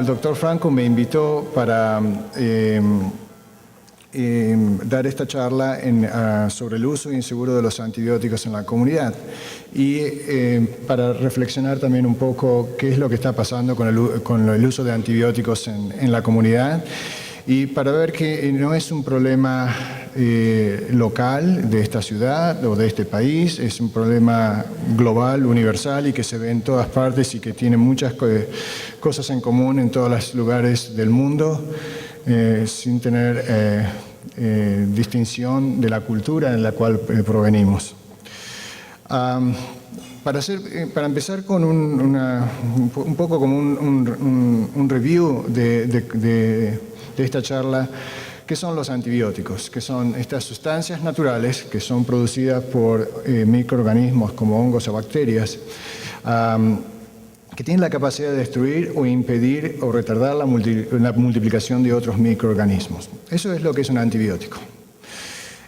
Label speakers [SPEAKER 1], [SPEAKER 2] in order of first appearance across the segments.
[SPEAKER 1] el doctor Franco me invitó para dar esta charla sobre el uso inseguro de los antibióticos en la comunidad y para reflexionar también un poco qué es lo que está pasando con el uso de antibióticos en la comunidad y para ver que no es un problema local de esta ciudad o de este país, es un problema global, universal y que se ve en todas partes y que tiene muchas cosas en común en todos los lugares del mundo. Sin tener distinción de la cultura en la cual provenimos. Para empezar con un poco como un review de esta charla, ¿qué son los antibióticos? Que son estas sustancias naturales que son producidas por microorganismos como hongos o bacterias, que tienen la capacidad de destruir o impedir o retardar la multiplicación de otros microorganismos. Eso es lo que es un antibiótico.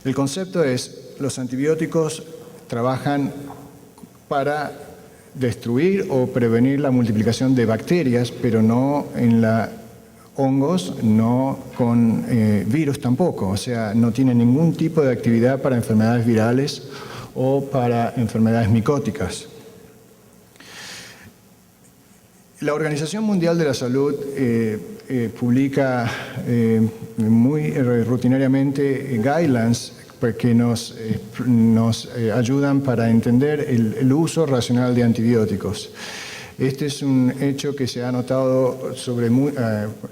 [SPEAKER 1] El concepto es, los antibióticos trabajan para destruir o prevenir la multiplicación de bacterias, pero no en hongos, no con virus tampoco. O sea, no tienen ningún tipo de actividad para enfermedades virales o para enfermedades micóticas. La Organización Mundial de la Salud publica muy rutinariamente guidelines que nos ayudan para entender el uso racional de antibióticos. Este es un hecho que se ha notado sobre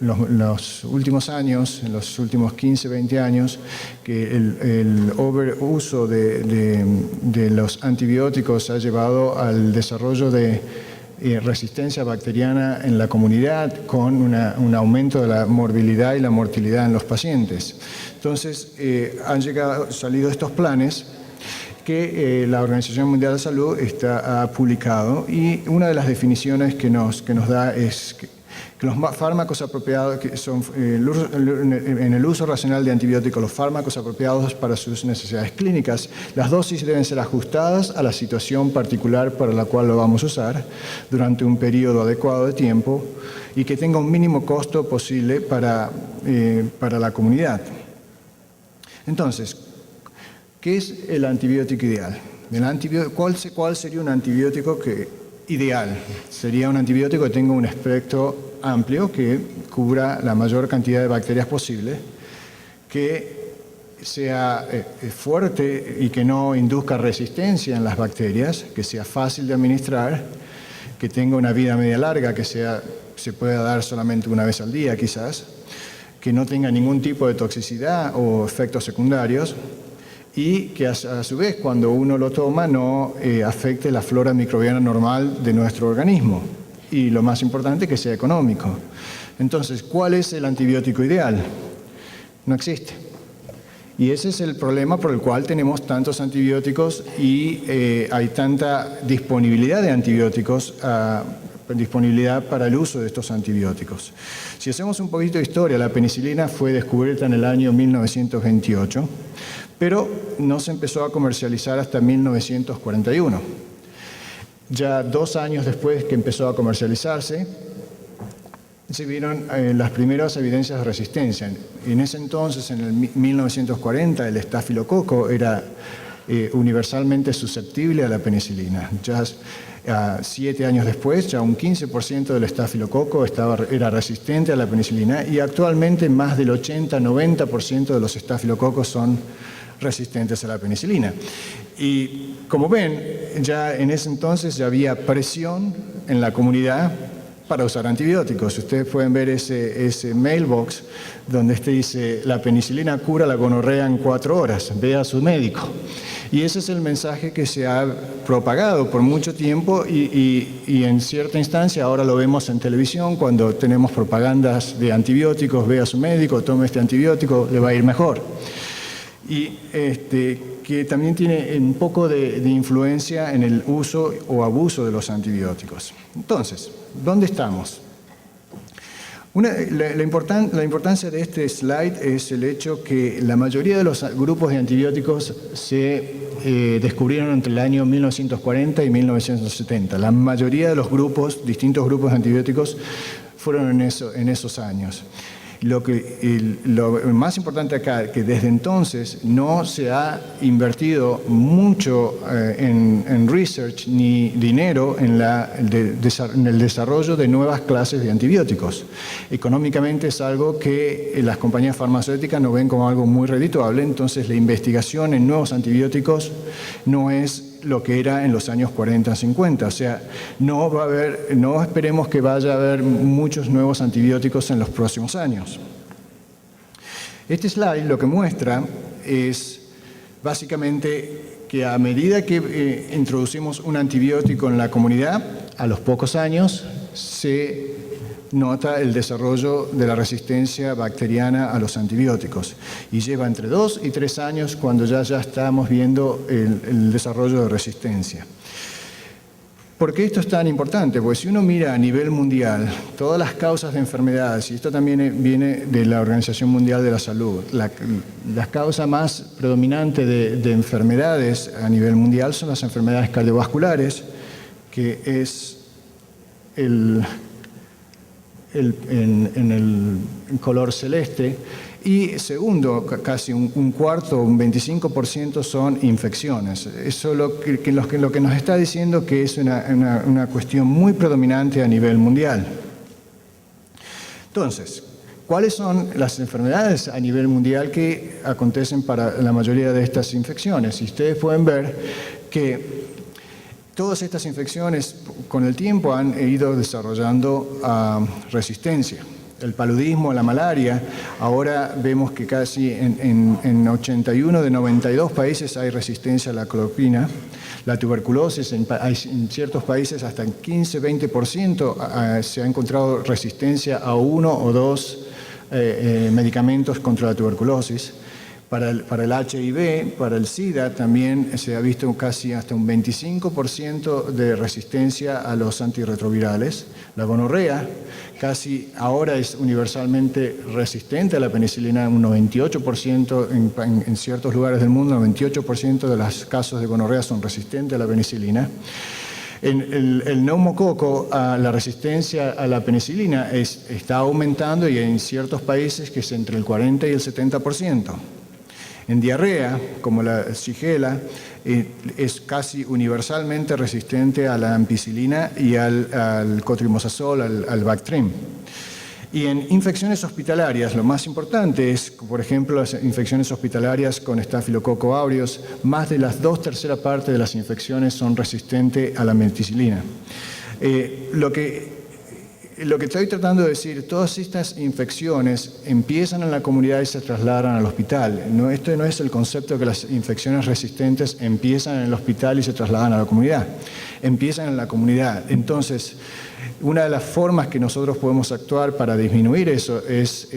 [SPEAKER 1] los últimos años, en los últimos 15, 20 años, que el overuso de los antibióticos ha llevado al desarrollo de resistencia bacteriana en la comunidad con un aumento de la morbilidad y la mortalidad en los pacientes. Entonces, han salido estos planes que la Organización Mundial de la Salud ha publicado y una de las definiciones que nos da es que los fármacos apropiados, que son en el uso racional de antibióticos, los fármacos apropiados para sus necesidades clínicas, las dosis deben ser ajustadas a la situación particular para la cual lo vamos a usar durante un periodo adecuado de tiempo y que tenga un mínimo costo posible para la comunidad. Entonces, ¿qué es el antibiótico ideal? ¿Cuál sería un antibiótico ideal? Sería un antibiótico que tenga un espectro amplio, que cubra la mayor cantidad de bacterias posible, que sea fuerte y que no induzca resistencia en las bacterias, que sea fácil de administrar, que tenga una vida media larga, que se pueda dar solamente una vez al día quizás, que no tenga ningún tipo de toxicidad o efectos secundarios, y que a su vez cuando uno lo toma no afecte la flora microbiana normal de nuestro organismo y lo más importante que sea económico. Entonces, ¿cuál es el antibiótico ideal? No existe. Y ese es el problema por el cual tenemos tantos antibióticos y hay tanta disponibilidad de antibióticos, disponibilidad para el uso de estos antibióticos. Si hacemos un poquito de historia, la penicilina fue descubierta en el año 1928, pero no se empezó a comercializar hasta 1941. Ya 2 años después que empezó a comercializarse, se vieron las primeras evidencias de resistencia. En ese entonces, en el 1940, el estafilococo era universalmente susceptible a la penicilina. Ya 7 años después, ya un 15% del estafilococo era resistente a la penicilina y actualmente más del 80-90% de los estafilococos son resistentes a la penicilina. Y como ven, ya en ese entonces ya había presión en la comunidad para usar antibióticos. Ustedes pueden ver ese mailbox donde dice la penicilina cura la gonorrea en 4 horas, ve a su médico. Y ese es el mensaje que se ha propagado por mucho tiempo y en cierta instancia ahora lo vemos en televisión cuando tenemos propagandas de antibióticos, ve a su médico, tome este antibiótico, le va a ir mejor. Y que también tiene un poco de influencia en el uso o abuso de los antibióticos. Entonces, ¿dónde estamos? La importancia de este slide es el hecho que la mayoría de los grupos de antibióticos se descubrieron entre el año 1940 y 1970. La mayoría de los distintos grupos de antibióticos fueron en esos años. Lo más importante acá es que desde entonces no se ha invertido mucho en research ni dinero en el desarrollo de nuevas clases de antibióticos. Económicamente es algo que las compañías farmacéuticas no ven como algo muy redituable, entonces la investigación en nuevos antibióticos no es lo que era en los años 40, 50. O sea, no esperemos que vaya a haber muchos nuevos antibióticos en los próximos años. Este slide lo que muestra es básicamente que a medida que introducimos un antibiótico en la comunidad, a los pocos años se nota el desarrollo de la resistencia bacteriana a los antibióticos. Y lleva entre 2 y 3 años cuando ya estamos viendo el desarrollo de resistencia. ¿Por qué esto es tan importante? Pues si uno mira a nivel mundial todas las causas de enfermedades, y esto también viene de la Organización Mundial de la Salud, la causa más predominante de enfermedades a nivel mundial son las enfermedades cardiovasculares, que es en el color celeste, y segundo, casi un cuarto, un 25% son infecciones. Eso lo que nos está diciendo que es una cuestión muy predominante a nivel mundial. Entonces, ¿cuáles son las enfermedades a nivel mundial que acontecen para la mayoría de estas infecciones? Y ustedes pueden ver que todas estas infecciones con el tiempo han ido desarrollando resistencia. El paludismo, la malaria, ahora vemos que casi en 81 de 92 países hay resistencia a la cloroquina. La tuberculosis, en ciertos países hasta en 15-20% se ha encontrado resistencia a 1 o 2 medicamentos contra la tuberculosis. Para el HIV, para el SIDA también se ha visto casi hasta un 25% de resistencia a los antirretrovirales. La gonorrea casi ahora es universalmente resistente a la penicilina, un 98% en ciertos lugares del mundo, 98% de los casos de gonorrea son resistentes a la penicilina. El neumococo, la resistencia a la penicilina está aumentando y en ciertos países que es entre el 40 y el 70%. En diarrea, como la Shigella, es casi universalmente resistente a la ampicilina y al cotrimazole, al Bactrim. Y en infecciones hospitalarias, lo más importante es, por ejemplo, las infecciones hospitalarias con Staphylococcus aureus, más de las 2/3 partes de las infecciones son resistentes a la ampicilina. Lo que estoy tratando de decir, todas estas infecciones empiezan en la comunidad y se trasladan al hospital. Esto no es el concepto de que las infecciones resistentes empiezan en el hospital y se trasladan a la comunidad. Empiezan en la comunidad. Entonces, una de las formas que nosotros podemos actuar para disminuir eso es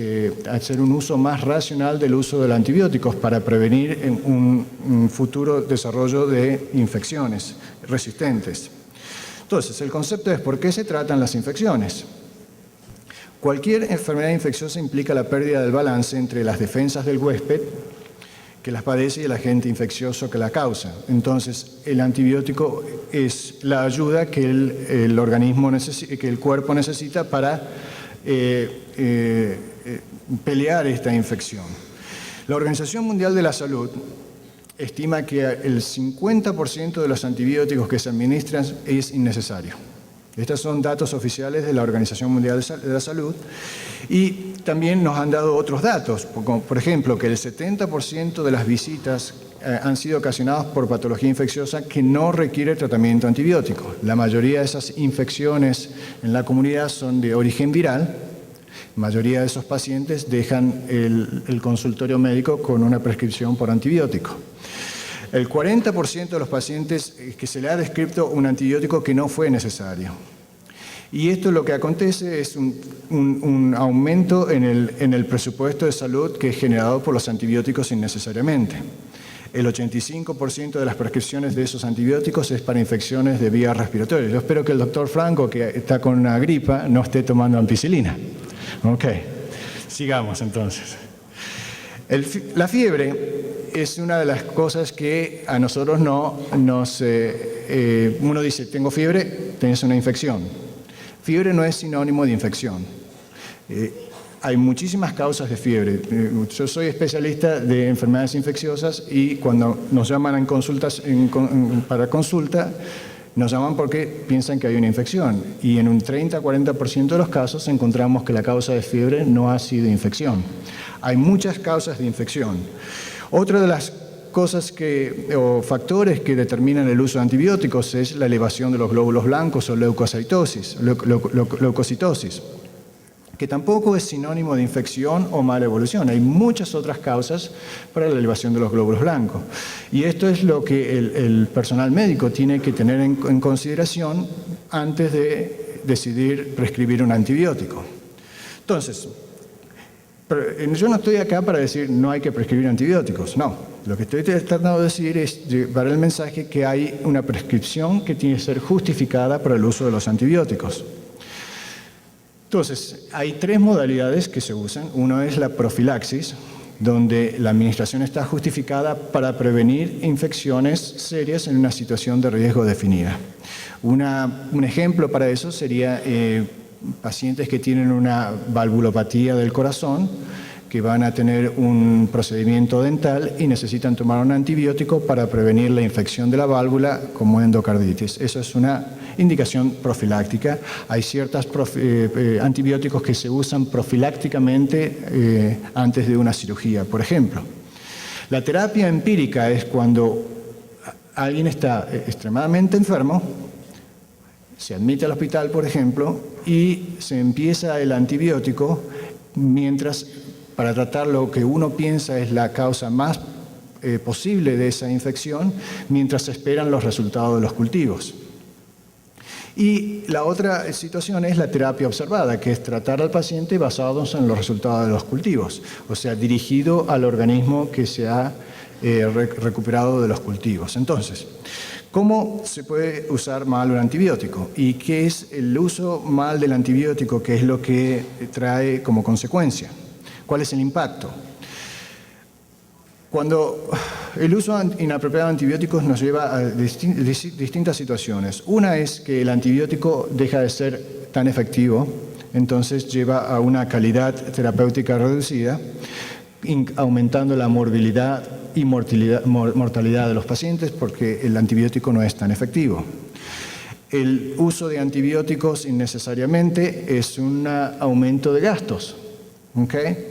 [SPEAKER 1] hacer un uso más racional del uso de los antibióticos para prevenir un futuro desarrollo de infecciones resistentes. Entonces, el concepto es ¿por qué se tratan las infecciones? Cualquier enfermedad infecciosa implica la pérdida del balance entre las defensas del huésped que las padece y el agente infeccioso que la causa. Entonces, el antibiótico es la ayuda que el organismo que el cuerpo necesita para pelear esta infección. La Organización Mundial de la Salud estima que el 50% de los antibióticos que se administran es innecesario. Estos son datos oficiales de la Organización Mundial de la Salud y también nos han dado otros datos, como por ejemplo que el 70% de las visitas han sido ocasionadas por patología infecciosa que no requiere tratamiento antibiótico. La mayoría de esas infecciones en la comunidad son de origen viral. La mayoría de esos pacientes dejan el consultorio médico con una prescripción por antibiótico. El 40% de los pacientes que se le ha descrito un antibiótico que no fue necesario. Y esto lo que acontece es un aumento en el presupuesto de salud que es generado por los antibióticos innecesariamente. El 85% de las prescripciones de esos antibióticos es para infecciones de vías respiratorias. Yo espero que el doctor Franco, que está con una gripa, no esté tomando ampicilina. Ok, sigamos entonces. La fiebre es una de las cosas que a nosotros uno dice, tengo fiebre, tienes una infección. Fiebre no es sinónimo de infección. Hay muchísimas causas de fiebre. Yo soy especialista de enfermedades infecciosas y cuando nos llaman para consulta, nos llaman porque piensan que hay una infección. Y en un 30-40% de los casos encontramos que la causa de fiebre no ha sido infección. Hay muchas causas de infección. Otra de las cosas o factores que determinan el uso de antibióticos es la elevación de los glóbulos blancos o leucocitosis, que tampoco es sinónimo de infección o mala evolución. Hay muchas otras causas para la elevación de los glóbulos blancos. Y esto es lo que el personal médico tiene que tener en consideración antes de decidir prescribir un antibiótico. Entonces, yo no estoy acá para decir no hay que prescribir antibióticos, no. Lo que estoy tratando de decir es llevar el mensaje que hay una prescripción que tiene que ser justificada para el uso de los antibióticos. Entonces, hay 3 modalidades que se usan. Uno es la profilaxis, donde la administración está justificada para prevenir infecciones serias en una situación de riesgo definida. Un ejemplo para eso sería pacientes que tienen una valvulopatía del corazón, que van a tener un procedimiento dental y necesitan tomar un antibiótico para prevenir la infección de la válvula como endocarditis. Eso es una indicación profiláctica. Hay ciertos antibióticos que se usan profilácticamente antes de una cirugía, por ejemplo. La terapia empírica es cuando alguien está extremadamente enfermo, se admite al hospital, por ejemplo, y se empieza el antibiótico para tratar lo que uno piensa es la causa más posible de esa infección, mientras se esperan los resultados de los cultivos. Y la otra situación es la terapia observada, que es tratar al paciente basados en los resultados de los cultivos, o sea, dirigido al organismo que se ha recuperado de los cultivos. Entonces, ¿cómo se puede usar mal un antibiótico? ¿Y qué es el uso mal del antibiótico? ¿Qué es lo que trae como consecuencia? ¿Cuál es el impacto? Cuando el uso inapropiado de antibióticos nos lleva a distintas situaciones. Una es que el antibiótico deja de ser tan efectivo, entonces lleva a una calidad terapéutica reducida, aumentando la morbilidad y mortalidad de los pacientes porque el antibiótico no es tan efectivo. El uso de antibióticos innecesariamente es un aumento de gastos. ¿Okay?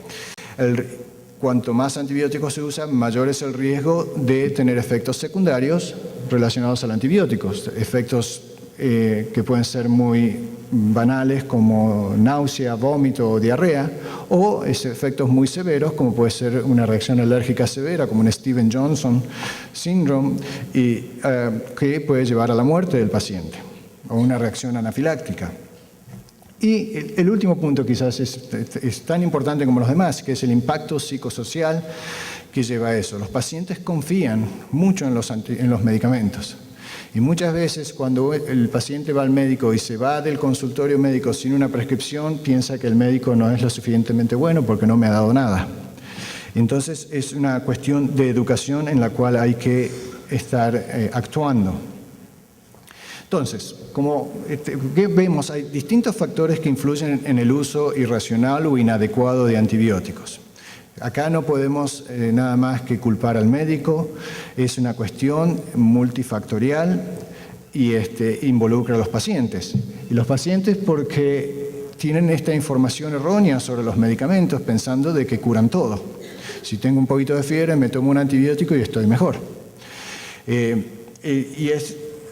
[SPEAKER 1] Cuanto más antibióticos se usan, mayor es el riesgo de tener efectos secundarios relacionados al antibiótico. Efectos que pueden ser muy banales como náusea, vómito o diarrea, o efectos muy severos como puede ser una reacción alérgica severa como un Stevens-Johnson syndrome que puede llevar a la muerte del paciente o una reacción anafiláctica. Y el último punto quizás es tan importante como los demás, que es el impacto psicosocial que lleva a eso. Los pacientes confían mucho en los medicamentos. Y muchas veces cuando el paciente va al médico y se va del consultorio médico sin una prescripción, piensa que el médico no es lo suficientemente bueno porque no me ha dado nada. Entonces es una cuestión de educación en la cual hay que estar actuando. Entonces, como vemos, hay distintos factores que influyen en el uso irracional o inadecuado de antibióticos. Acá no podemos nada más que culpar al médico, es una cuestión multifactorial y involucra a los pacientes. Y los pacientes porque tienen esta información errónea sobre los medicamentos pensando de que curan todo. Si tengo un poquito de fiebre, me tomo un antibiótico y estoy mejor.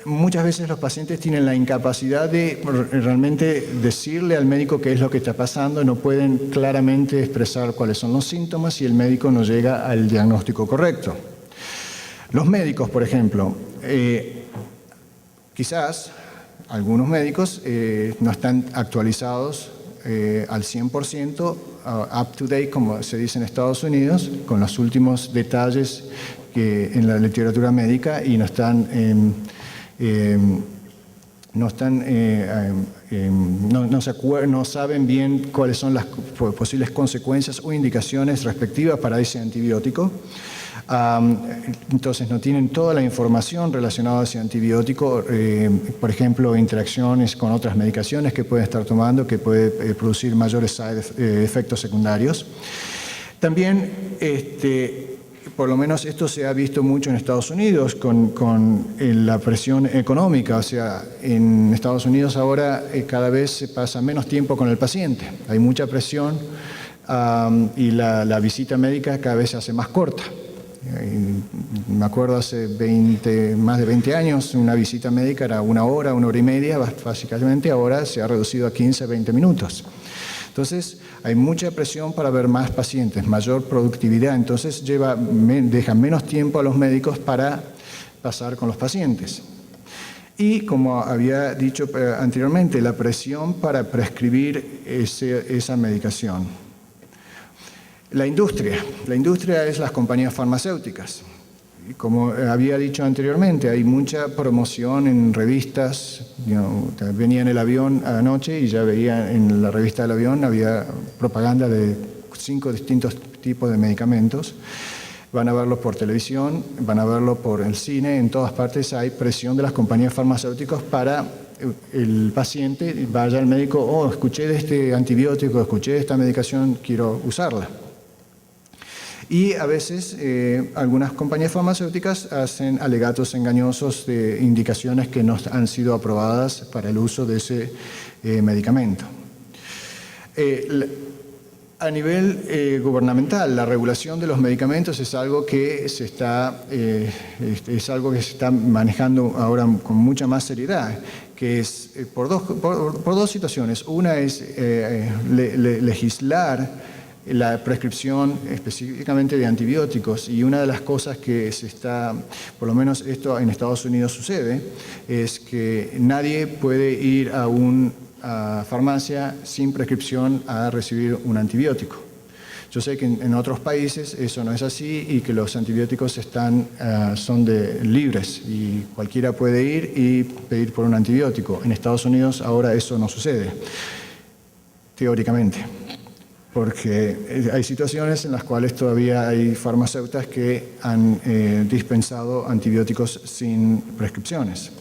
[SPEAKER 1] Muchas veces los pacientes tienen la incapacidad de realmente decirle al médico qué es lo que está pasando, no pueden claramente expresar cuáles son los síntomas y el médico no llega al diagnóstico correcto. Los médicos, por ejemplo, quizás algunos médicos no están actualizados al 100%, up to date, como se dice en Estados Unidos, con los últimos detalles en la literatura médica y no saben bien cuáles son las posibles consecuencias o indicaciones respectivas para ese antibiótico. Entonces no tienen toda la información relacionada a ese antibiótico, por ejemplo, interacciones con otras medicaciones que pueden estar tomando, que puede producir mayores efectos secundarios. También, por lo menos esto se ha visto mucho en Estados Unidos con la presión económica. O sea, en Estados Unidos ahora cada vez se pasa menos tiempo con el paciente. Hay mucha presión y la visita médica cada vez se hace más corta. Me acuerdo hace más de 20 años, una visita médica era 1 hora, 1 hora y media, básicamente ahora se ha reducido a 15, 20 minutos. Entonces, hay mucha presión para ver más pacientes, mayor productividad, entonces deja menos tiempo a los médicos para pasar con los pacientes. Y como había dicho anteriormente, la presión para prescribir esa medicación. La industria es las compañías farmacéuticas. Y como había dicho anteriormente, hay mucha promoción en revistas. Venía en el avión anoche y ya veía en la revista del avión, había propaganda de 5 distintos tipos de medicamentos. Van a verlo por televisión, van a verlo por el cine, en todas partes hay presión de las compañías farmacéuticas para el paciente vaya al médico, escuché de este antibiótico, escuché de esta medicación, quiero usarla. Y a veces algunas compañías farmacéuticas hacen alegatos engañosos de indicaciones que no han sido aprobadas para el uso de ese medicamento. A nivel gubernamental, la regulación de los medicamentos es algo que se está manejando ahora con mucha más seriedad, que es por dos situaciones. Una es legislar la prescripción específicamente de antibióticos, y una de las cosas que por lo menos esto en Estados Unidos sucede, es que nadie puede ir a una farmacia sin prescripción a recibir un antibiótico. Yo sé que en otros países eso no es así y que los antibióticos son libres y cualquiera puede ir y pedir por un antibiótico. En Estados Unidos ahora eso no sucede, teóricamente, porque hay situaciones en las cuales todavía hay farmacéuticas que han dispensado antibióticos sin prescripciones.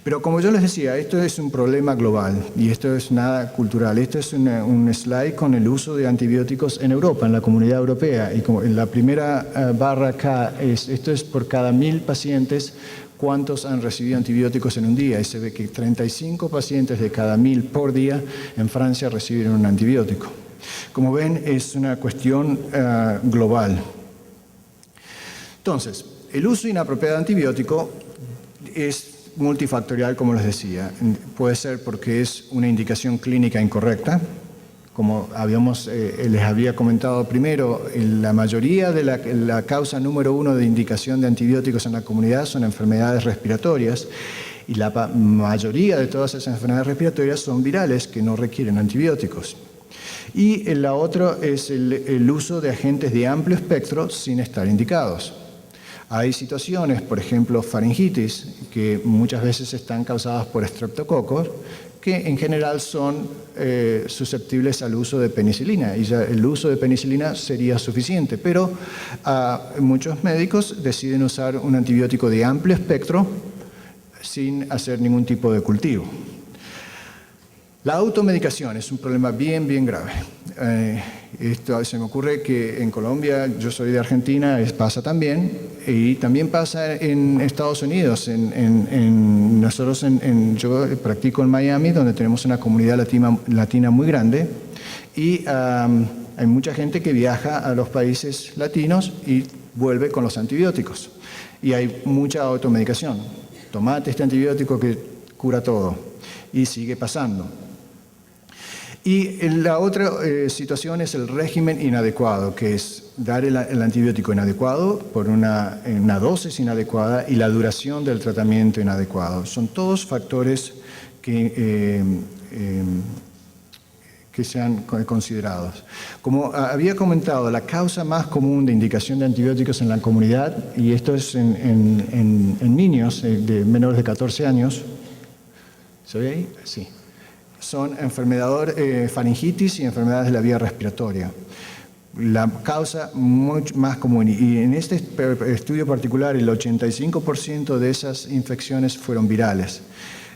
[SPEAKER 1] Pero como yo les decía, esto es un problema global y esto es nada cultural. Esto es un slide con el uso de antibióticos en Europa, en la Comunidad Europea. Y como en la primera barra acá, esto es por cada 1000 pacientes, cuántos han recibido antibióticos en un día. Y se ve que 35 pacientes de cada 1000 por día en Francia reciben un antibiótico. Como ven, es una cuestión global. Entonces, el uso inapropiado de antibiótico es multifactorial, como les decía. Puede ser porque es una indicación clínica incorrecta. Como les había comentado primero, la mayoría de la causa número 1 de indicación de antibióticos en la comunidad son enfermedades respiratorias, y la mayoría de todas esas enfermedades respiratorias son virales que no requieren antibióticos. Y la otra es el uso de agentes de amplio espectro sin estar indicados. Hay situaciones, por ejemplo, faringitis, que muchas veces están causadas por estreptococos, que en general son susceptibles al uso de penicilina, y ya el uso de penicilina sería suficiente, pero muchos médicos deciden usar un antibiótico de amplio espectro sin hacer ningún tipo de cultivo. La automedicación es un problema bien, bien grave. Esto se me ocurre que en Colombia, yo soy de Argentina, pasa también, y también pasa en Estados Unidos. Yo practico en Miami, donde tenemos una comunidad latina muy grande, y hay mucha gente que viaja a los países latinos y vuelve con los antibióticos. Y hay mucha automedicación. Tomate este antibiótico que cura todo, y sigue pasando. Y la otra situación es el régimen inadecuado, que es dar el antibiótico inadecuado por una dosis inadecuada y la duración del tratamiento inadecuado. Son todos factores que sean considerados. Como había comentado, la causa más común de indicación de antibióticos en la comunidad, y esto es en niños de menores de 14 años, ¿se ve ahí? Sí. Son faringitis y enfermedades de la vía respiratoria. la causa mucho más común. Y en este estudio particular, el 85% de esas infecciones fueron virales.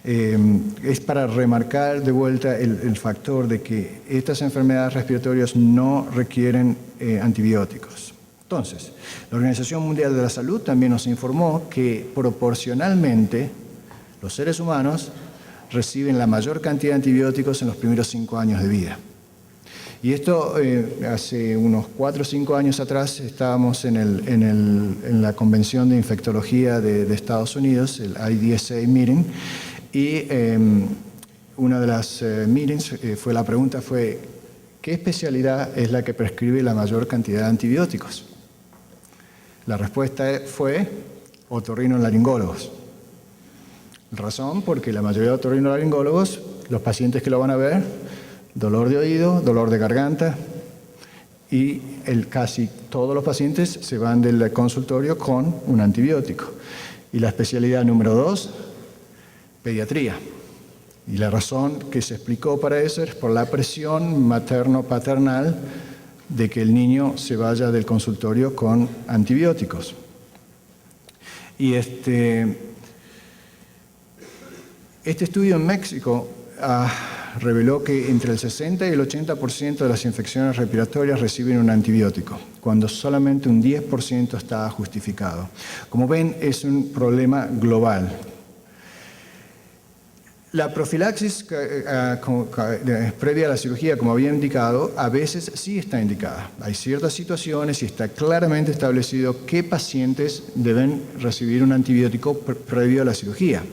[SPEAKER 1] Es para remarcar de vuelta el factor de que estas enfermedades respiratorias no requieren antibióticos. Entonces, la Organización Mundial de la Salud también nos informó que proporcionalmente los seres humanos reciben la mayor cantidad de antibióticos en los primeros 5 años de vida. Y esto hace unos 4 o 5 años atrás estábamos en la Convención de Infectología de Estados Unidos, el IDSA Meeting, y una de las meetings la pregunta fue, ¿qué especialidad es la que prescribe la mayor cantidad de antibióticos? La respuesta fue otorrinolaringólogos. Razón, porque la mayoría de otorrinolaringólogos, los pacientes que lo van a ver, dolor de oído, dolor de garganta, y casi todos los pacientes se van del consultorio con un antibiótico. Y la especialidad número 2, pediatría. Y la razón que se explicó para eso es por la presión materno-paternal de que el niño se vaya del consultorio con antibióticos. Y este estudio en México reveló que entre el 60 y el 80% de las infecciones respiratorias reciben un antibiótico, cuando solamente un 10% está justificado. Como ven, es un problema global. La profilaxis previa a la cirugía, como había indicado, a veces sí está indicada. Hay ciertas situaciones y está claramente establecido qué pacientes deben recibir un antibiótico previo a la cirugía.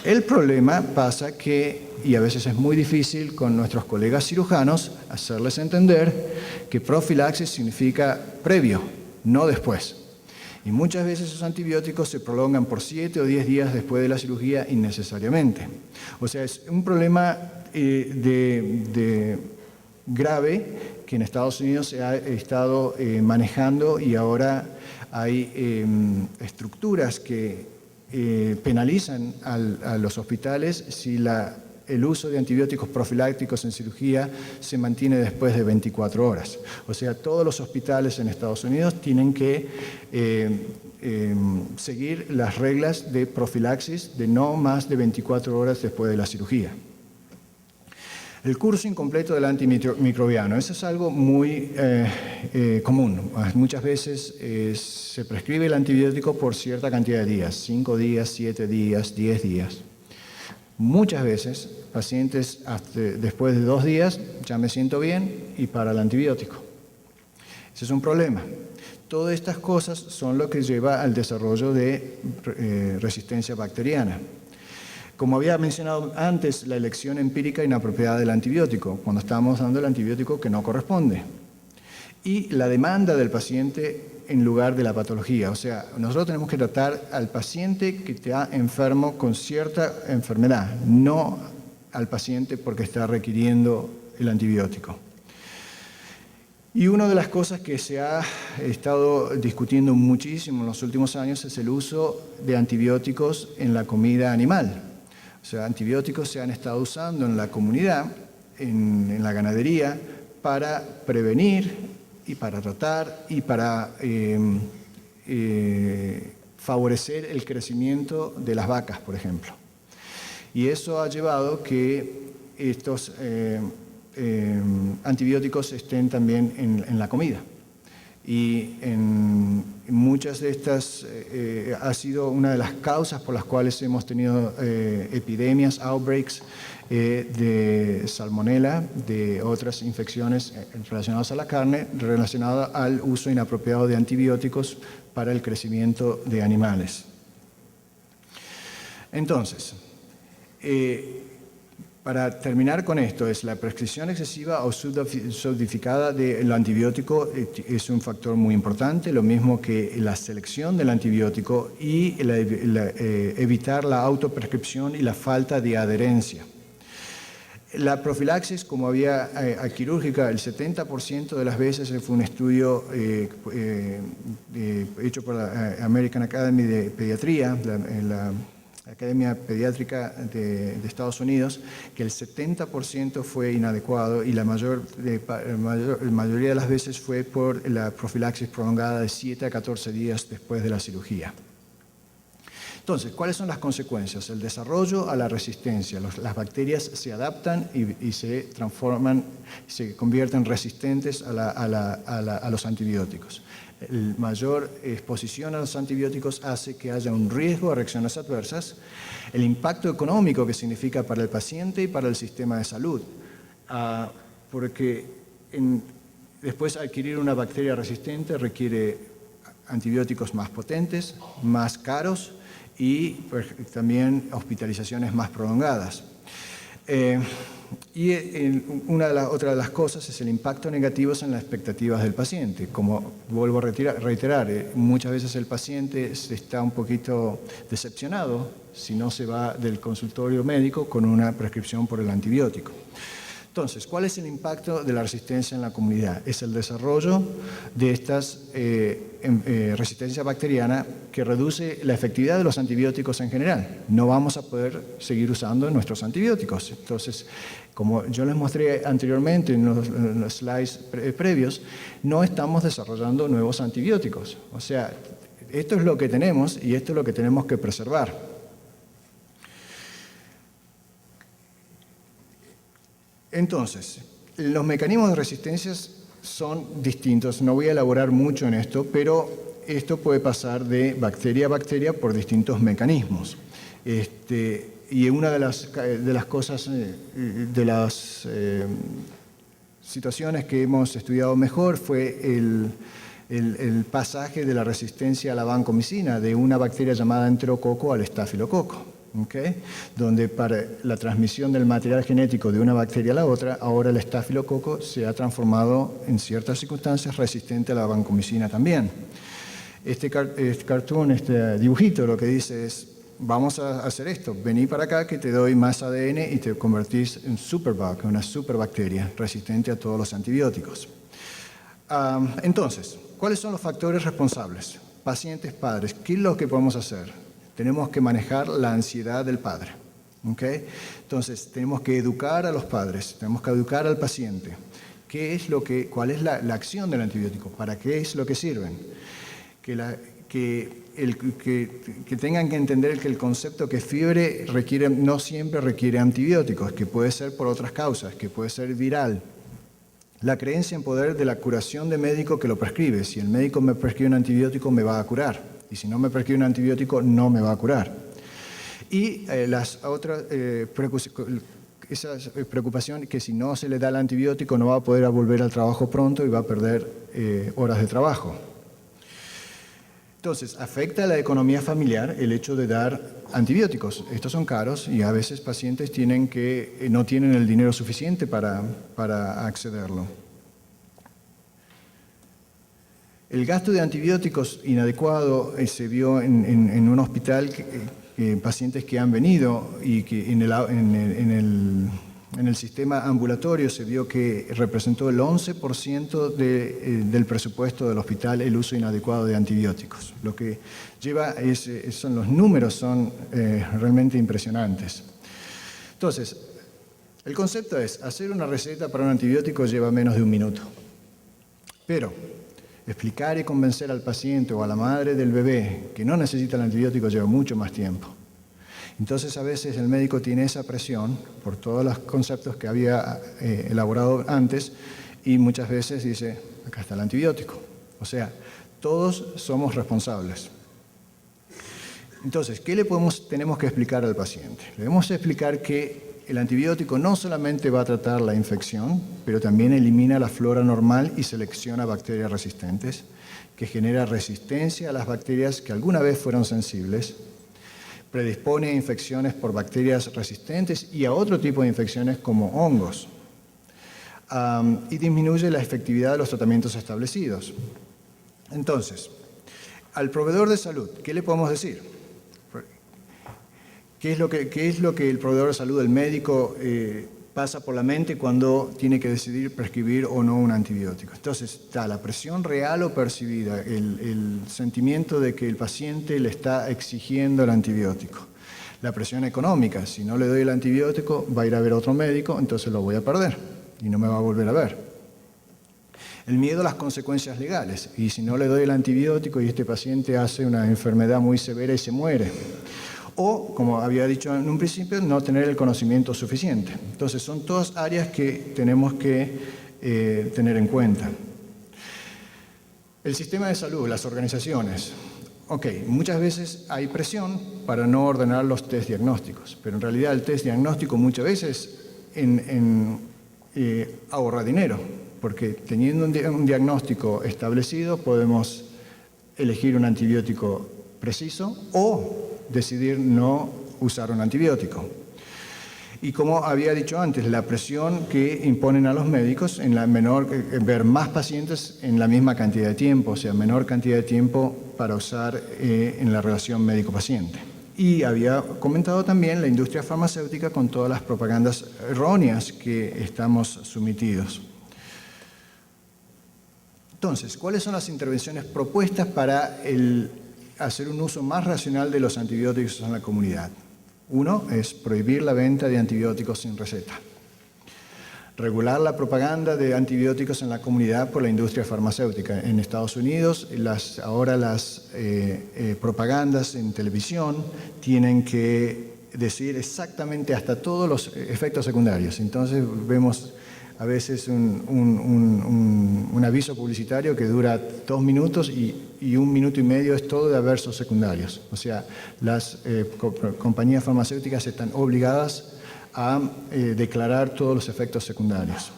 [SPEAKER 1] El problema pasa que, y a veces es muy difícil con nuestros colegas cirujanos, hacerles entender que profilaxis significa previo, no después. Y muchas veces esos antibióticos se prolongan por 7 o 10 días después de la cirugía innecesariamente. O sea, es un problema grave que en Estados Unidos se ha estado manejando, y ahora hay estructuras que penalizan a los hospitales si el uso de antibióticos profilácticos en cirugía se mantiene después de 24 horas. O sea, todos los hospitales en Estados Unidos tienen que seguir las reglas de profilaxis de no más de 24 horas después de la cirugía. El curso incompleto del antimicrobiano, eso es algo muy común. Muchas veces se prescribe el antibiótico por cierta cantidad de días, 5 días, 7 días, 10 días. Muchas veces, pacientes después de 2 días, ya me siento bien y para el antibiótico. Ese es un problema. Todas estas cosas son lo que lleva al desarrollo de resistencia bacteriana. Como había mencionado antes, la elección empírica inapropiada del antibiótico, cuando estamos dando el antibiótico que no corresponde. Y la demanda del paciente en lugar de la patología. O sea, nosotros tenemos que tratar al paciente que está enfermo con cierta enfermedad, no al paciente porque está requiriendo el antibiótico. Y una de las cosas que se ha estado discutiendo muchísimo en los últimos años es el uso de antibióticos en la comida animal. O sea, antibióticos se han estado usando en la comunidad, en la ganadería, para prevenir y para tratar y para favorecer el crecimiento de las vacas, por ejemplo. Y eso ha llevado que estos antibióticos estén también en la comida. Y en muchas de estas ha sido una de las causas por las cuales hemos tenido epidemias, outbreaks de salmonela, de otras infecciones relacionadas a la carne, relacionadas al uso inapropiado de antibióticos para el crecimiento de animales. Entonces, para terminar con esto, la prescripción excesiva o subdosificada del antibiótico es un factor muy importante, lo mismo que la selección del antibiótico y evitar la autoprescripción y la falta de adherencia. La profilaxis, como había quirúrgica, el 70% de las veces fue un estudio hecho por la American Academy de Pediatría, Academia Pediátrica de Estados Unidos, que el 70% fue inadecuado y la mayoría de las veces fue por la profilaxis prolongada de 7 a 14 días después de la cirugía. Entonces, ¿cuáles son las consecuencias? El desarrollo a la resistencia. Las bacterias se adaptan y se transforman, se convierten resistentes a los antibióticos. La mayor exposición a los antibióticos hace que haya un riesgo de reacciones adversas. El impacto económico que significa para el paciente y para el sistema de salud. Porque después adquirir una bacteria resistente requiere antibióticos más potentes, más caros, y pues, también hospitalizaciones más prolongadas. Otra de las cosas es el impacto negativo en las expectativas del paciente. Como vuelvo a reiterar, muchas veces el paciente está un poquito decepcionado si no se va del consultorio médico con una prescripción por el antibiótico. Entonces, ¿cuál es el impacto de la resistencia en la comunidad? Es el desarrollo de estas resistencia bacteriana que reduce la efectividad de los antibióticos en general. No vamos a poder seguir usando nuestros antibióticos. Entonces, como yo les mostré anteriormente en los slides previos, no estamos desarrollando nuevos antibióticos. O sea, esto es lo que tenemos y esto es lo que tenemos que preservar. Entonces, los mecanismos de resistencia son distintos. No voy a elaborar mucho en esto, pero esto puede pasar de bacteria a bacteria por distintos mecanismos. Y una de las cosas, de las situaciones que hemos estudiado mejor fue el pasaje de la resistencia a la vancomicina de una bacteria llamada enterococo al estafilococo. ¿Okay? Donde para la transmisión del material genético de una bacteria a la otra, ahora el estafilococo se ha transformado en ciertas circunstancias resistente a la vancomicina también. Este cartoon, este dibujito, lo que dice es, vamos a hacer esto, vení para acá que te doy más ADN y te convertís en superbug, una superbacteria resistente a todos los antibióticos. Entonces, ¿cuáles son los factores responsables? Pacientes, padres, ¿qué es lo que podemos hacer? Tenemos que manejar la ansiedad del padre. ¿Okay? Entonces, tenemos que educar a los padres, tenemos que educar al paciente. ¿Cuál es la acción del antibiótico? ¿Para qué es lo que sirven? Que tengan que entender que el concepto que fiebre no siempre requiere antibióticos, que puede ser por otras causas, que puede ser viral. La creencia en poder de la curación de médico que lo prescribe. Si el médico me prescribe un antibiótico, me va a curar. Y si no me prescribe un antibiótico, no me va a curar. Y las otras esa preocupación que si no se le da el antibiótico no va a poder volver al trabajo pronto y va a perder horas de trabajo. Entonces, afecta a la economía familiar el hecho de dar antibióticos. Estos son caros y a veces pacientes no tienen el dinero suficiente para accederlo. El gasto de antibióticos inadecuado se vio en un hospital, pacientes que han venido y que en el sistema ambulatorio se vio que representó el 11% del presupuesto del hospital el uso inadecuado de antibióticos. Lo que lleva los números son realmente impresionantes. Entonces, el concepto es, hacer una receta para un antibiótico lleva menos de un minuto. Pero explicar y convencer al paciente o a la madre del bebé que no necesita el antibiótico lleva mucho más tiempo. Entonces a veces el médico tiene esa presión por todos los conceptos que había elaborado antes y muchas veces dice, acá está el antibiótico. O sea, todos somos responsables. Entonces, ¿qué tenemos que explicar al paciente? Le debemos explicar que el antibiótico no solamente va a tratar la infección, pero también elimina la flora normal y selecciona bacterias resistentes, que genera resistencia a las bacterias que alguna vez fueron sensibles, predispone a infecciones por bacterias resistentes y a otro tipo de infecciones como hongos, y disminuye la efectividad de los tratamientos establecidos. Entonces, al proveedor de salud, ¿qué le podemos decir? ¿Qué es lo que el proveedor de salud, el médico, pasa por la mente cuando tiene que decidir prescribir o no un antibiótico? Entonces está la presión real o percibida, el sentimiento de que el paciente le está exigiendo el antibiótico, La presión económica, si no le doy el antibiótico, va a ir a ver otro médico, entonces lo voy a perder y no me va a volver a ver. El miedo a las consecuencias legales, y si no le doy el antibiótico y este paciente hace una enfermedad muy severa y se muere. O, como había dicho en un principio, no tener el conocimiento suficiente. Entonces, son todas áreas que tenemos que tener en cuenta. El sistema de salud, las organizaciones. Ok, muchas veces hay presión para no ordenar los test diagnósticos, pero en realidad el test diagnóstico muchas veces ahorra dinero, porque teniendo un diagnóstico establecido podemos elegir un antibiótico preciso o decidir no usar un antibiótico. Y como había dicho antes, la presión que imponen a los médicos en ver más pacientes en la misma cantidad de tiempo, o sea, menor cantidad de tiempo para usar en la relación médico-paciente. Y había comentado también la industria farmacéutica con todas las propagandas erróneas que estamos sometidos. Entonces, ¿cuáles son las intervenciones propuestas para hacer un uso más racional de los antibióticos en la comunidad? Uno es prohibir la venta de antibióticos sin receta. Regular la propaganda de antibióticos en la comunidad por la industria farmacéutica. En Estados Unidos, ahora las propagandas en televisión tienen que decir exactamente hasta todos los efectos secundarios. Entonces vemos a veces un aviso publicitario que dura 2 minutos y 1 minuto y medio es todo de avisos secundarios. O sea, las compañías farmacéuticas están obligadas a declarar todos los efectos secundarios.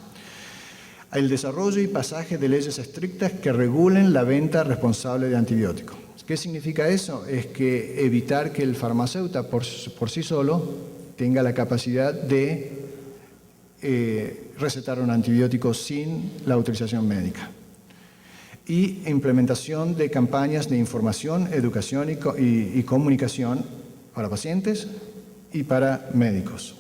[SPEAKER 1] El desarrollo y pasaje de leyes estrictas que regulen la venta responsable de antibióticos. ¿Qué significa eso? Es que evitar que el farmacéutico por sí solo tenga la capacidad de recetar un antibiótico sin la autorización médica. Y implementación de campañas de información, educación y comunicación para pacientes y para médicos.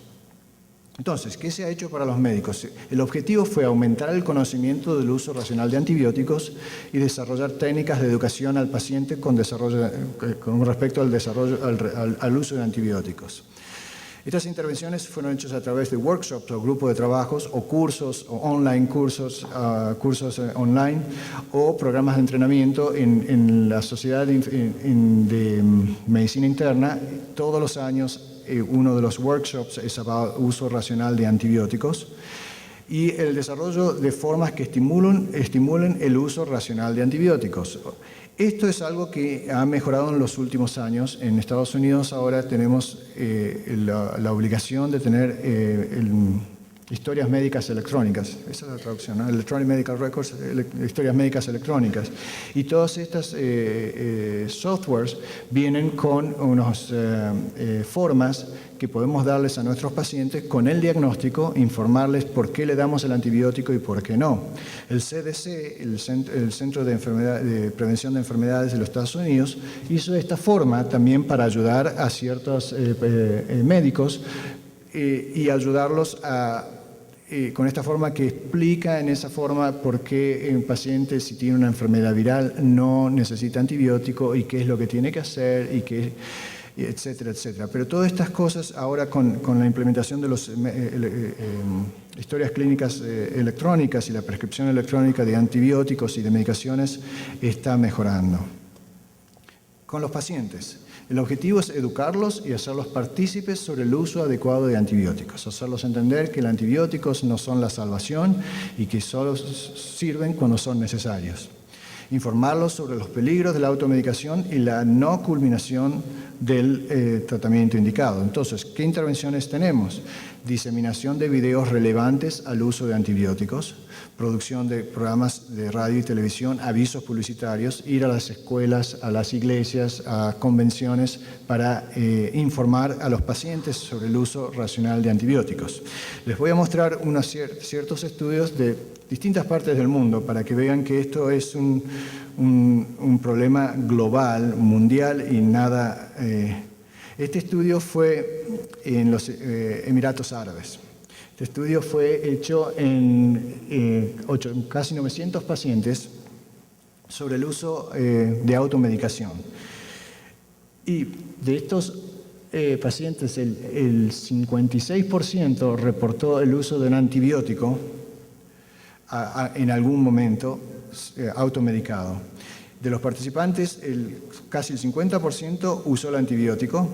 [SPEAKER 1] Entonces, ¿qué se ha hecho para los médicos? El objetivo fue aumentar el conocimiento del uso racional de antibióticos y desarrollar técnicas de educación al paciente con respecto al uso de antibióticos. Estas intervenciones fueron hechas a través de workshops o grupos de trabajos o cursos o online cursos online o programas de entrenamiento en la Sociedad de Medicina Interna. Todos los años uno de los workshops es sobre uso racional de antibióticos y el desarrollo de formas que estimulen el uso racional de antibióticos. Esto es algo que ha mejorado en los últimos años. En Estados Unidos ahora tenemos la obligación de tener historias médicas electrónicas. Esa es la traducción, ¿no? Electronic Medical Records, historias médicas electrónicas. Y todas estas softwares vienen con unas formas que podemos darles a nuestros pacientes con el diagnóstico, informarles por qué le damos el antibiótico y por qué no. El CDC, el Centro de Prevención de Enfermedades de los Estados Unidos, hizo esta forma también para ayudar a ciertos médicos y ayudarlos con esta forma que explica en esa forma por qué un paciente, si tiene una enfermedad viral, no necesita antibiótico y qué es lo que tiene que hacer y qué, etcétera, etcétera. Pero todas estas cosas ahora con la implementación de las historias clínicas electrónicas y la prescripción electrónica de antibióticos y de medicaciones está mejorando. Con los pacientes. El objetivo es educarlos y hacerlos partícipes sobre el uso adecuado de antibióticos, hacerlos entender que los antibióticos no son la salvación y que solo sirven cuando son necesarios. Informarlos sobre los peligros de la automedicación y la no culminación del tratamiento indicado. Entonces, ¿qué intervenciones tenemos? Diseminación de videos relevantes al uso de antibióticos, producción de programas de radio y televisión, avisos publicitarios, ir a las escuelas, a las iglesias, a convenciones para informar a los pacientes sobre el uso racional de antibióticos. Les voy a mostrar ciertos estudios de distintas partes del mundo para que vean que esto es un problema global, mundial y nada... Este estudio fue en los Emiratos Árabes. Este estudio fue hecho en casi 900 pacientes sobre el uso de automedicación. Y de estos pacientes, el 56% reportó el uso de un antibiótico en algún momento automedicado. De los participantes, casi el 50% usó el antibiótico,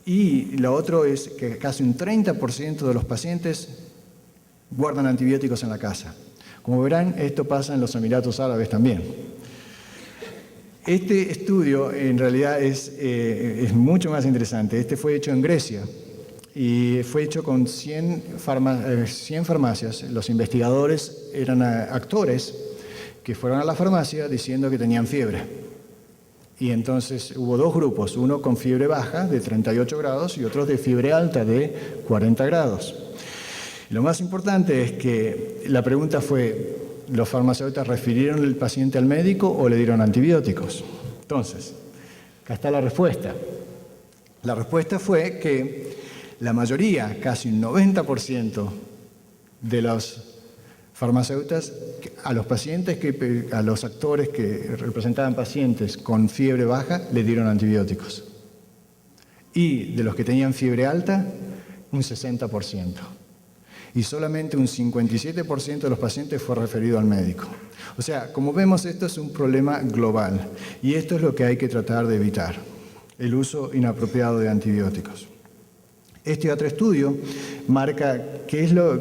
[SPEAKER 1] y lo otro es que casi un 30% de los pacientes guardan antibióticos en la casa. Como verán, esto pasa en los Emiratos Árabes también. Este estudio en realidad es mucho más interesante. Este fue hecho en Grecia y fue hecho con 100 farmacias. Los investigadores eran actores que fueron a la farmacia diciendo que tenían fiebre. Y entonces hubo dos grupos, uno con fiebre baja de 38 grados y otros de fiebre alta de 40 grados. Y lo más importante es que la pregunta fue, ¿los farmacéuticos refirieron al paciente al médico o le dieron antibióticos? Entonces, acá está la respuesta. La respuesta fue que la mayoría, casi un 90% de los farmacéuticos, a los actores que representaban pacientes con fiebre baja, le dieron antibióticos. Y de los que tenían fiebre alta, un 60%. Y solamente un 57% de los pacientes fue referido al médico. O sea, como vemos, esto es un problema global. Y esto es lo que hay que tratar de evitar, el uso inapropiado de antibióticos. Este otro estudio marca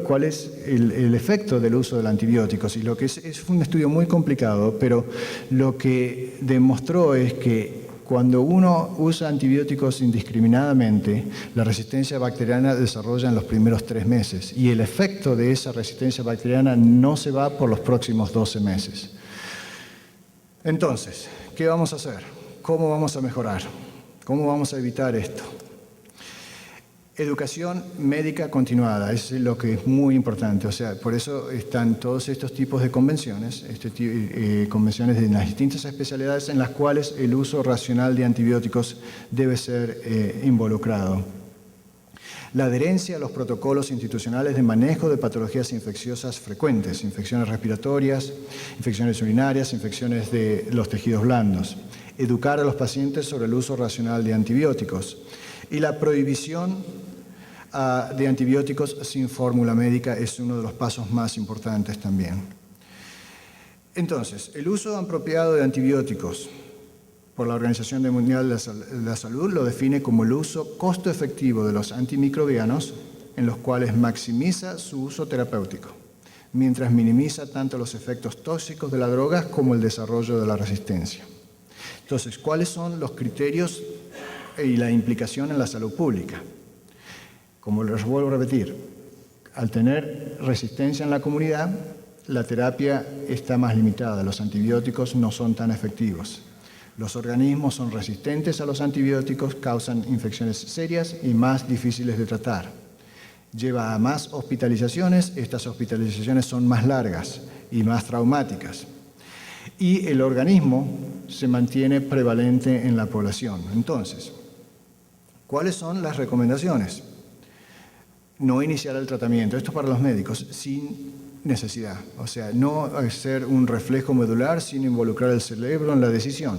[SPEAKER 1] cuál es el efecto del uso de antibióticos. Y lo que es un estudio muy complicado, pero lo que demostró es que cuando uno usa antibióticos indiscriminadamente, la resistencia bacteriana desarrolla en los primeros 3 meses. Y el efecto de esa resistencia bacteriana no se va por los próximos 12 meses. Entonces, ¿qué vamos a hacer? ¿Cómo vamos a mejorar? ¿Cómo vamos a evitar esto? Educación médica continuada, es lo que es muy importante. O sea, por eso están todos estos tipos de convenciones, convenciones de las distintas especialidades en las cuales el uso racional de antibióticos debe ser involucrado. La adherencia a los protocolos institucionales de manejo de patologías infecciosas frecuentes, infecciones respiratorias, infecciones urinarias, infecciones de los tejidos blandos. Educar a los pacientes sobre el uso racional de antibióticos. Y la prohibición de antibióticos sin fórmula médica es uno de los pasos más importantes también. Entonces, el uso apropiado de antibióticos por la Organización Mundial de la Salud lo define como el uso costo efectivo de los antimicrobianos en los cuales maximiza su uso terapéutico, mientras minimiza tanto los efectos tóxicos de la droga como el desarrollo de la resistencia. Entonces, ¿cuáles son los criterios y la implicación en la salud pública? Como les vuelvo a repetir, al tener resistencia en la comunidad, la terapia está más limitada, los antibióticos no son tan efectivos. Los organismos son resistentes a los antibióticos, causan infecciones serias y más difíciles de tratar. Lleva a más hospitalizaciones, estas hospitalizaciones son más largas y más traumáticas. Y el organismo se mantiene prevalente en la población. Entonces, ¿cuáles son las recomendaciones? No iniciar el tratamiento, esto para los médicos, sin necesidad. O sea, no hacer un reflejo medular sin involucrar el cerebro en la decisión.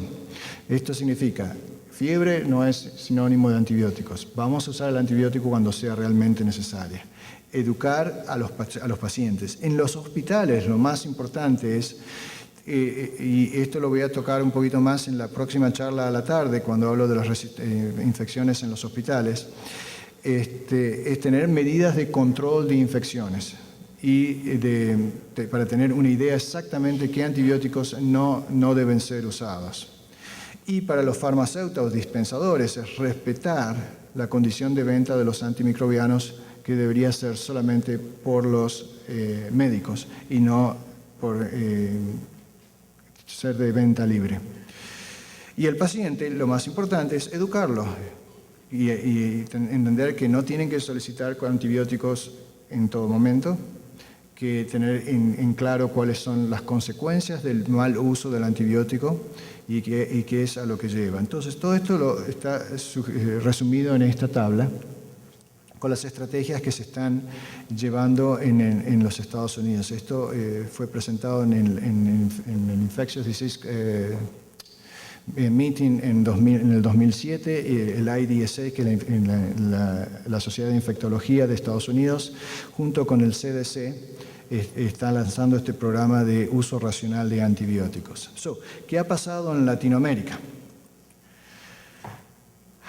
[SPEAKER 1] Esto significa, fiebre no es sinónimo de antibióticos. Vamos a usar el antibiótico cuando sea realmente necesaria. Educar a los pacientes. En los hospitales lo más importante es, y esto lo voy a tocar un poquito más en la próxima charla a la tarde, cuando hablo de las infecciones en los hospitales, es tener medidas de control de infecciones y para tener una idea exactamente qué antibióticos no deben ser usados. Y para los farmacéuticos dispensadores es respetar la condición de venta de los antimicrobianos, que debería ser solamente por los médicos y no por ser de venta libre. Y el paciente, lo más importante es educarlo y entender que no tienen que solicitar antibióticos en todo momento, que tener en claro cuáles son las consecuencias del mal uso del antibiótico y qué es a lo que lleva. Entonces, todo esto está resumido en esta tabla con las estrategias que se están llevando en los Estados Unidos. Esto fue presentado en el Infectious Disease meeting en el 2007, el IDSA, que es la Sociedad de Infectología de Estados Unidos, junto con el CDC, está lanzando este programa de uso racional de antibióticos. ¿Qué ha pasado en Latinoamérica?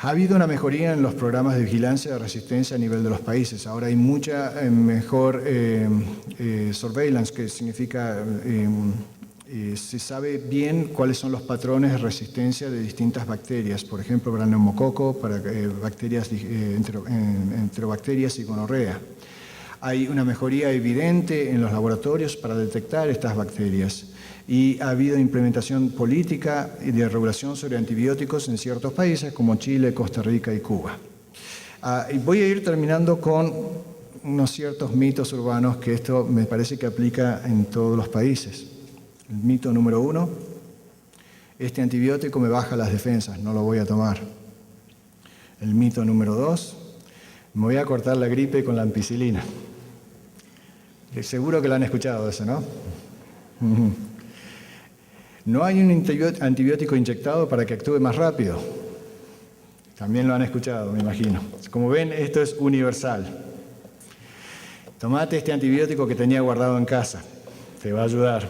[SPEAKER 1] Ha habido una mejoría en los programas de vigilancia de resistencia a nivel de los países. Ahora hay mucha mejor surveillance, que significa se sabe bien cuáles son los patrones de resistencia de distintas bacterias, por ejemplo, para el neumococo, para bacterias, enterobacterias y gonorrea. Hay una mejoría evidente en los laboratorios para detectar estas bacterias y ha habido implementación política y de regulación sobre antibióticos en ciertos países como Chile, Costa Rica y Cuba. Y voy a ir terminando con unos ciertos mitos urbanos que esto me parece que aplica en todos los países. El mito número 1, este antibiótico me baja las defensas, no lo voy a tomar. El mito número 2, me voy a cortar la gripe con la ampicilina. Seguro que lo han escuchado eso, ¿no? No hay un antibiótico inyectado para que actúe más rápido. También lo han escuchado, me imagino. Como ven, esto es universal. Tomate este antibiótico que tenía guardado en casa. Te va a ayudar.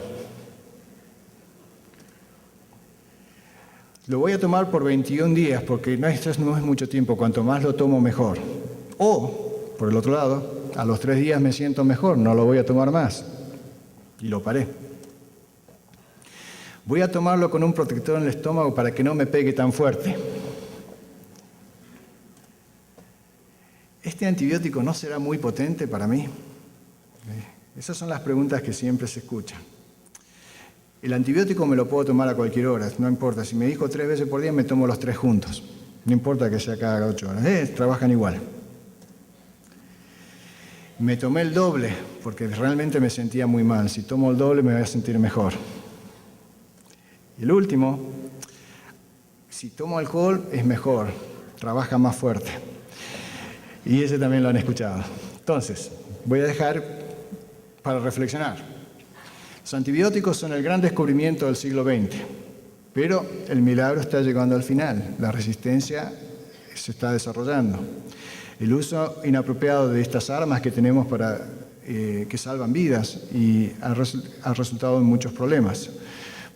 [SPEAKER 1] Lo voy a tomar por 21 días porque no es mucho tiempo. Cuanto más lo tomo, mejor. O, por el otro lado, a los 3 días me siento mejor, no lo voy a tomar más. Y lo paré. Voy a tomarlo con un protector en el estómago para que no me pegue tan fuerte. ¿Este antibiótico no será muy potente para mí? Esas son las preguntas que siempre se escuchan. El antibiótico me lo puedo tomar a cualquier hora, no importa. Si me dijo 3 veces por día, me tomo los 3 juntos. No importa que sea cada 8 horas. Trabajan igual. Me tomé el doble porque realmente me sentía muy mal. Si tomo el doble me voy a sentir mejor. Y el último, si tomo alcohol es mejor, trabaja más fuerte. Y ese también lo han escuchado. Entonces, voy a dejar para reflexionar. Los antibióticos son el gran descubrimiento del siglo XX, pero el milagro está llegando al final. La resistencia se está desarrollando. El uso inapropiado de estas armas que tenemos que salvan vidas y ha resultado en muchos problemas.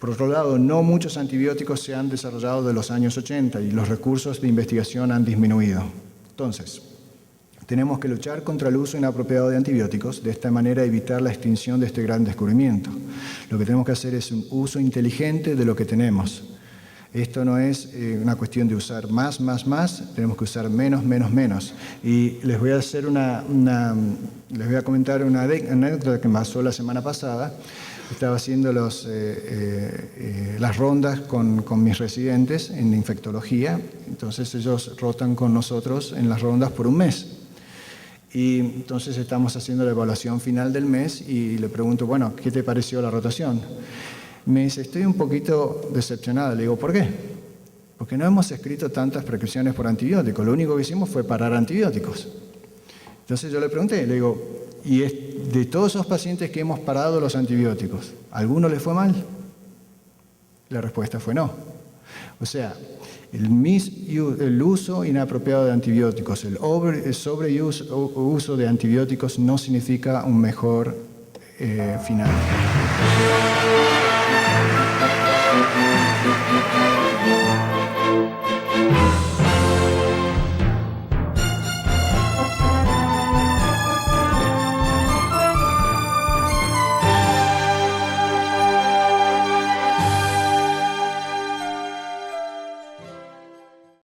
[SPEAKER 1] Por otro lado, no muchos antibióticos se han desarrollado de los años 80 y los recursos de investigación han disminuido. Entonces, tenemos que luchar contra el uso inapropiado de antibióticos, de esta manera evitar la extinción de este gran descubrimiento. Lo que tenemos que hacer es un uso inteligente de lo que tenemos. Esto no es una cuestión de usar más, tenemos que usar menos. Y les voy a hacer les voy a comentar una anécdota que me pasó la semana pasada. Estaba haciendo las rondas con mis residentes en infectología, entonces ellos rotan con nosotros en las rondas por un mes. Y entonces estamos haciendo la evaluación final del mes y le pregunto, bueno, ¿qué te pareció la rotación? Me dice, estoy un poquito decepcionado. Le digo, ¿por qué? Porque no hemos escrito tantas prescripciones por antibióticos, lo único que hicimos fue parar antibióticos. Entonces yo le pregunté, le digo, ¿y de todos esos pacientes que hemos parado los antibióticos, ¿alguno le fue mal? La respuesta fue no. O sea, el uso inapropiado de antibióticos, el sobreuso de antibióticos no significa un mejor final.